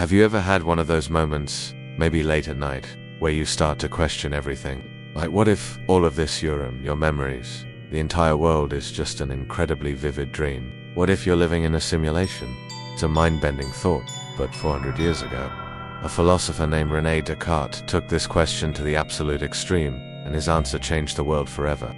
Have you ever had one of those moments, maybe late at night, where you start to question everything? Like, what if all of this your memories, the entire world is just an incredibly vivid dream? What if you're living in a simulation? It's a mind-bending thought, but 400 years ago, a philosopher named René Descartes took this question to the absolute extreme, and his answer changed the world forever.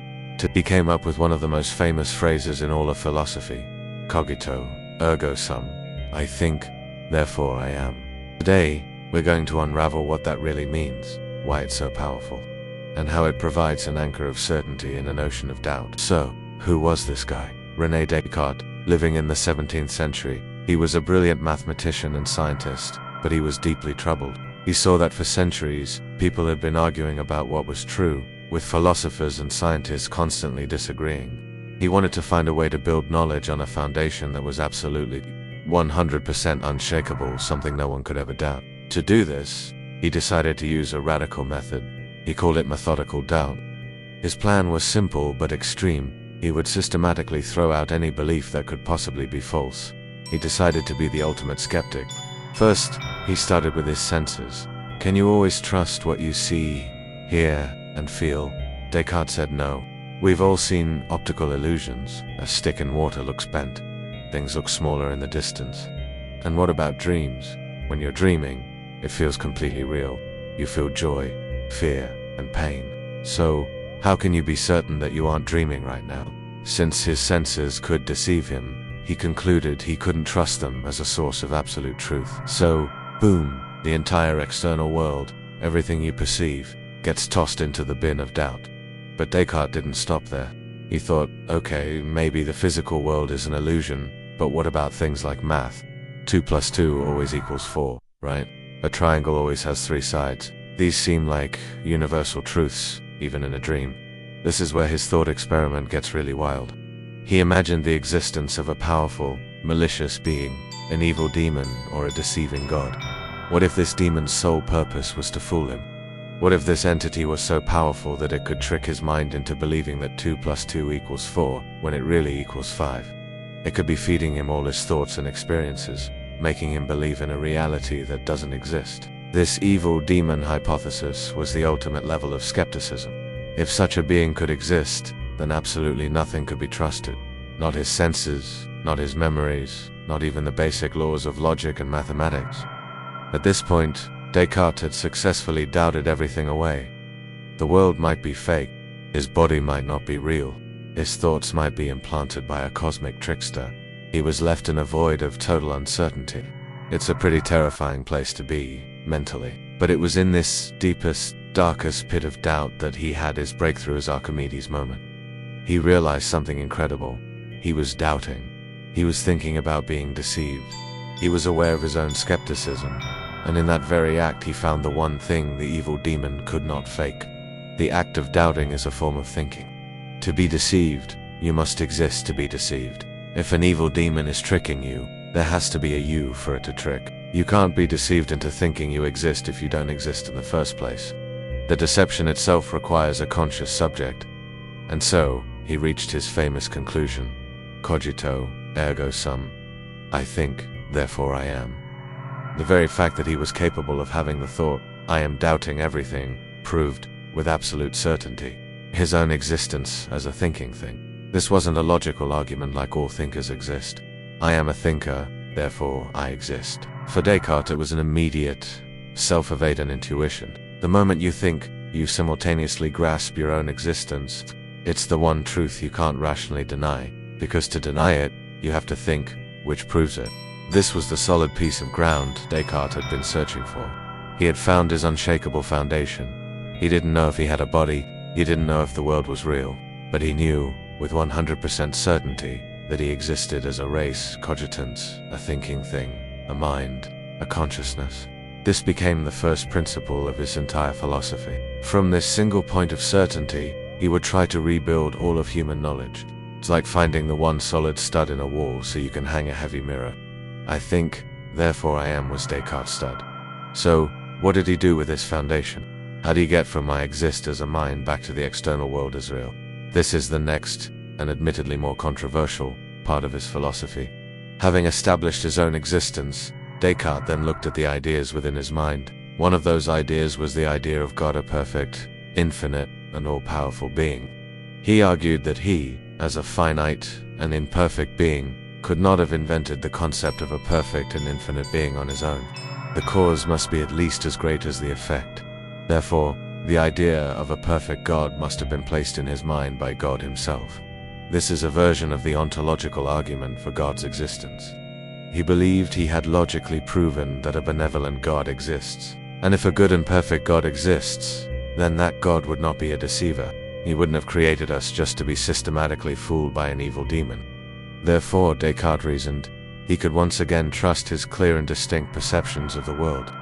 He came up with one of the most famous phrases in all of philosophy: Cogito, Ergo sum. I think, therefore I am. Today, we're going to unravel what that really means, why it's so powerful, and how it provides an anchor of certainty in an ocean of doubt. So, who was this guy? René Descartes, living in the 17th century. He was a brilliant mathematician and scientist, but he was deeply troubled. He saw that for centuries, people had been arguing about what was true, with philosophers and scientists constantly disagreeing. He wanted to find a way to build knowledge on a foundation that was absolutely 100% unshakable, something no one could ever doubt. To do this, he decided to use a radical method. He called it methodical doubt. His plan was simple but extreme. He would systematically throw out any belief that could possibly be false. He decided to be the ultimate skeptic. First, he started with his senses. Can you always trust what you see, hear, and feel? Descartes said no. We've all seen optical illusions. A stick in water looks bent. Things look smaller in the distance. And what about dreams? When you're dreaming, it feels completely real. You feel joy, fear, and pain. So, how can you be certain that you aren't dreaming right now? Since his senses could deceive him, he concluded he couldn't trust them as a source of absolute truth. So, boom, the entire external world, everything you perceive, gets tossed into the bin of doubt. But Descartes didn't stop there. He thought, okay, maybe the physical world is an illusion, but what about things like math? 2 + 2 always equals 4, right? A triangle always has 3 sides. These seem like universal truths, even in a dream. This is where his thought experiment gets really wild. He imagined the existence of a powerful, malicious being, an evil demon or a deceiving god. What if this demon's sole purpose was to fool him? What if this entity was so powerful that it could trick his mind into believing that 2 + 2 equals 4 when it really equals 5? It could be feeding him all his thoughts and experiences, making him believe in a reality that doesn't exist. This evil demon hypothesis was the ultimate level of skepticism. If such a being could exist, then absolutely nothing could be trusted. Not his senses, not his memories, not even the basic laws of logic and mathematics. At this point, Descartes had successfully doubted everything away. The world might be fake, his body might not be real, his thoughts might be implanted by a cosmic trickster. He was left in a void of total uncertainty. It's a pretty terrifying place to be, mentally. But it was in this deepest, darkest pit of doubt that he had his breakthrough as Archimedes moment. He realized something incredible. He was doubting. He was thinking about being deceived. He was aware of his own skepticism. And in that very act he found the one thing the evil demon could not fake. The act of doubting is a form of thinking. To be deceived, you must exist to be deceived. If an evil demon is tricking you, there has to be a you for it to trick. You can't be deceived into thinking you exist if you don't exist in the first place. The deception itself requires a conscious subject. And so, he reached his famous conclusion. Cogito, ergo sum. I think, therefore I am. The very fact that he was capable of having the thought, I am doubting everything, proved, with absolute certainty, his own existence as a thinking thing. This wasn't a logical argument like all thinkers exist. I am a thinker, therefore I exist. For Descartes it was an immediate, self-evident intuition. The moment you think, you simultaneously grasp your own existence. It's the one truth you can't rationally deny, because to deny it, you have to think, which proves it. This was the solid piece of ground Descartes had been searching for. He had found his unshakable foundation. He didn't know if he had a body, he didn't know if the world was real, but he knew, with 100% certainty, that he existed as a race, cogitans, a thinking thing, a mind, a consciousness. This became the first principle of his entire philosophy. From this single point of certainty, he would try to rebuild all of human knowledge. It's like finding the one solid stud in a wall so you can hang a heavy mirror. I think, therefore I am was Descartes' stud. So, what did he do with this foundation? How do you get from I exist as a mind back to the external world as real? This is the next, and admittedly more controversial, part of his philosophy. Having established his own existence, Descartes then looked at the ideas within his mind. One of those ideas was the idea of God, a perfect, infinite, and all-powerful being. He argued that he, as a finite and imperfect being, could not have invented the concept of a perfect and infinite being on his own. The cause must be at least as great as the effect. Therefore, the idea of a perfect God must have been placed in his mind by God himself. This is a version of the ontological argument for God's existence. He believed he had logically proven that a benevolent God exists. And if a good and perfect God exists, then that God would not be a deceiver. He wouldn't have created us just to be systematically fooled by an evil demon. Therefore, Descartes reasoned, he could once again trust his clear and distinct perceptions of the world.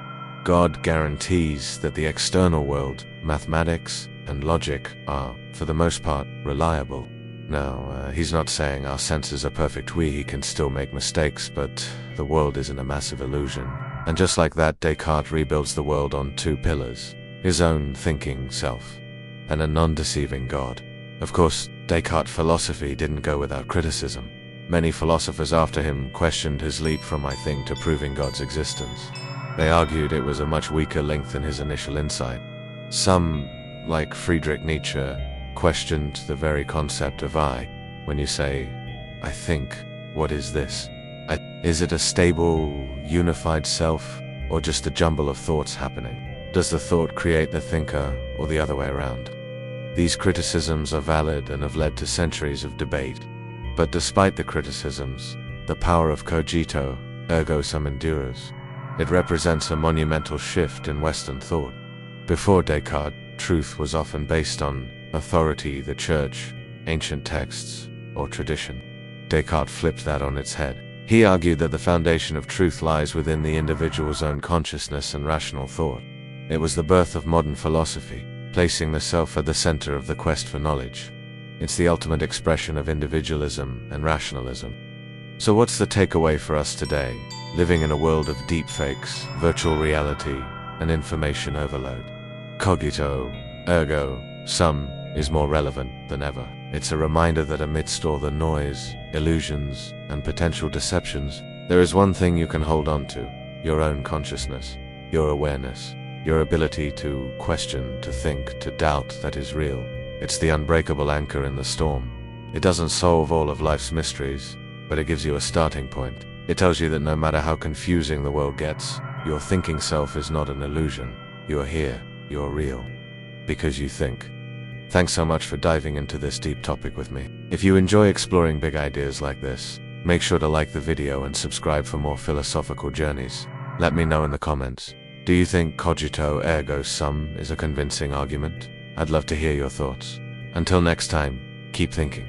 God guarantees that the external world, mathematics, and logic are, for the most part, reliable. Now, he's not saying our senses are perfect. We can still make mistakes, but the world isn't a massive illusion. And just like that, Descartes rebuilds the world on two pillars: his own thinking self, and a non-deceiving God. Of course, Descartes' philosophy didn't go without criticism. Many philosophers after him questioned his leap from I think to proving God's existence. They argued it was a much weaker link than his initial insight. Some, like Friedrich Nietzsche, questioned the very concept of I. When you say, I think, what is this? Is it a stable, unified self, or just a jumble of thoughts happening? Does the thought create the thinker, or the other way around? These criticisms are valid and have led to centuries of debate. But despite the criticisms, the power of Cogito, Ergo sum endures. It represents a monumental shift in Western thought. Before Descartes, truth was often based on authority, the church, ancient texts, or tradition. Descartes flipped that on its head. He argued that the foundation of truth lies within the individual's own consciousness and rational thought. It was the birth of modern philosophy, placing the self at the center of the quest for knowledge. It's the ultimate expression of individualism and rationalism. So what's the takeaway for us today, living in a world of deepfakes, virtual reality, and information overload? Cogito, ergo sum is more relevant than ever. It's a reminder that amidst all the noise, illusions, and potential deceptions, there is one thing you can hold on to: your own consciousness, your awareness, your ability to question, to think, to doubt that is real. It's the unbreakable anchor in the storm. It doesn't solve all of life's mysteries, but it gives you a starting point. It tells you that no matter how confusing the world gets, your thinking self is not an illusion. You're here, you're real, because you think. Thanks so much for diving into this deep topic with me. If you enjoy exploring big ideas like this, make sure to like the video and subscribe for more philosophical journeys. Let me know in the comments. Do you think Cogito ergo sum is a convincing argument? I'd love to hear your thoughts. Until next time, keep thinking.